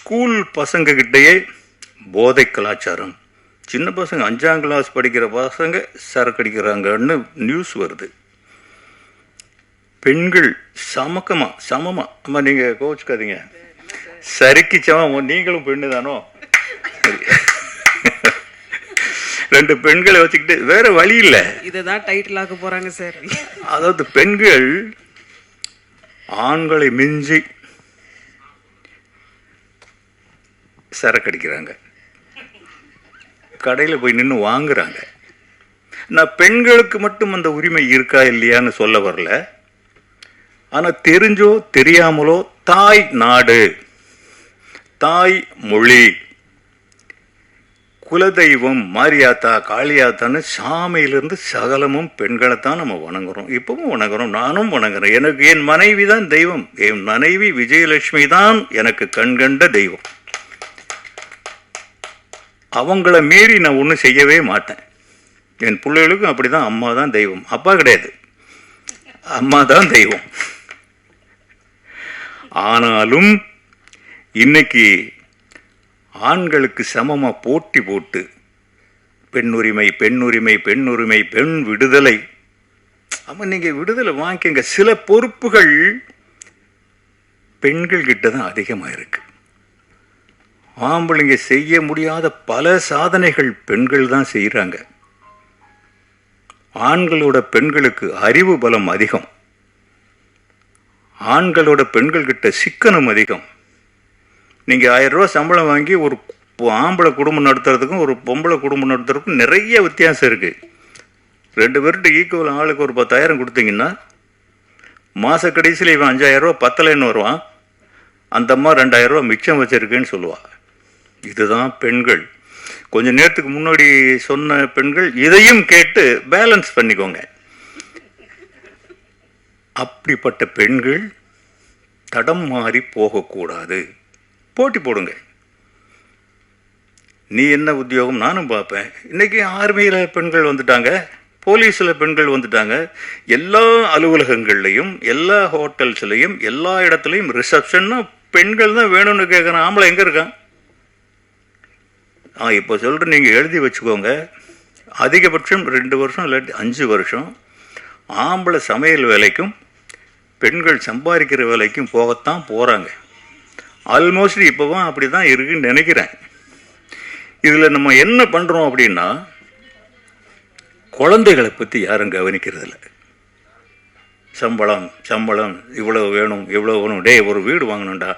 School பசங்க கிட்டேயே போதை கலாச்சாரம். சின்ன பசங்க 5ஆம் கிளாஸ் படிக்கிற பசங்க சரக்கு அடிக்கிறாங்கன்னு நியூஸ் வருது. பெண்கள் சமமா அம்மா நீங்கள் கோச்சுக்காதீங்க, சரிக்கு சமம். நீங்களும் பெண்ணு தானோ? சரி. 2 பெண்களை வச்சுக்கிட்டு வேற வழி இல்லை. இதுதான் டைட்டில் ஆக்க போறாங்க சார். அதாவது பெண்கள் ஆண்களை மிஞ்சி சரக்கு அடிக்கிறாங்க, கடையில் போய் நின்று வாங்குறாங்க. நான் பெண்களுக்கு மட்டும் அந்த உரிமை இருக்கா இல்லையான்னு சொல்ல வரல. ஆனால் தெரிஞ்சோ தெரியாமலோ தாய் நாடு, தாய் மொழி, குலதெய்வம் மாரியாத்தா காளியாத்தான்னு சாமியிலிருந்து சகலமும் பெண்களைத்தான் நம்ம வணங்குறோம். இப்பவும் வணங்குறோம், நானும் வணங்குறேன். எனக்கு என் மனைவி தான் தெய்வம். என் மனைவி விஜயலட்சுமி தான் எனக்கு கண்கண்ட தெய்வம். அவங்கள மீறி நான் ஒன்றும் செய்யவே மாட்டேன். என் பிள்ளைகளுக்கும் அப்படி தான். அம்மா தான் தெய்வம், அப்பா கிடையாது, அம்மா தான் தெய்வம். ஆனாலும் இன்னைக்கு ஆண்களுக்கு சமமாக போட்டி போட்டு பெண்ணுரிமை பெண்ணுரிமை பெண்ணுரிமை பெண் விடுதலை. ஆமாம், நீங்கள் விடுதலை வாங்கிக்கங்க. சில பொறுப்புகள் பெண்கள் கிட்ட தான் அதிகமாக இருக்கு. ஆம்பளைங்க செய்ய முடியாத பல சாதனைகள் பெண்கள் தான் செய்கிறாங்க. ஆண்களோட பெண்களுக்கு அறிவு பலம் அதிகம், ஆண்களோட பெண்கள் கிட்ட சிக்கனம் அதிகம். நீங்கள் 1000 ரூபா சம்பளம் வாங்கி ஒரு ஆம்பளை குடும்பம் நடத்துறதுக்கும் ஒரு பொம்பளை குடும்பம் நடத்துறதுக்கும் நிறைய வித்தியாசம் இருக்குது. 2 பேர்கிட்ட ஈக்குவல் ஆளுக்கு ஒரு 10,000 கொடுத்தீங்கன்னா மாத கடைசியில் இவன் 5,000 ரூபா பத்தலைன்னு வருவான், அந்த அம்மா 2,000 ரூபா மிச்சம் வச்சிருக்குன்னு சொல்லுவாள். இதுதான் பெண்கள். கொஞ்சம் நேரத்துக்கு முன்னாடி சொன்ன பெண்கள் இதையும் கேட்டு பேலன்ஸ் பண்ணிக்கோங்க. அப்படிப்பட்ட பெண்கள் தடம் மாறி போகக்கூடாது. போட்டி போடுங்க. நீ என்ன உத்தியோகம் நானும் பார்ப்பேன். இன்றைக்கி ஆர்மியில் பெண்கள் வந்துட்டாங்க, போலீஸில் பெண்கள் வந்துட்டாங்க. எல்லா அலுவலகங்கள்லையும் எல்லா ஹோட்டல்ஸ்லையும் எல்லா இடத்துலையும் ரிசப்ஷன்னா பெண்கள் தான் வேணும்னு கேட்குறான். ஆம்பளை எங்கே இருக்கான்? இப்போ சொல்கிறேன், நீங்கள் எழுதி வச்சுக்கோங்க. அதிகபட்சம் 2 வருஷம் இல்லாட்டி 5 வருஷம் ஆம்பளை சமையல் வேலைக்கும் பெண்கள் சம்பாதிக்கிற வேலைக்கும் போகத்தான் போகிறாங்க. ஆல்மோஸ்ட் இப்போவும் அப்படி தான் இருக்குன்னு நினைக்கிறேன். இதில் நம்ம என்ன பண்ணுறோம் அப்படின்னா, குழந்தைகளை பற்றி யாரும் கவனிக்கிறதில்ல. சம்பளம் இவ்வளோ வேணும் இவ்வளோ வேணும். டே ஒரு வீடு வாங்கணும்டா,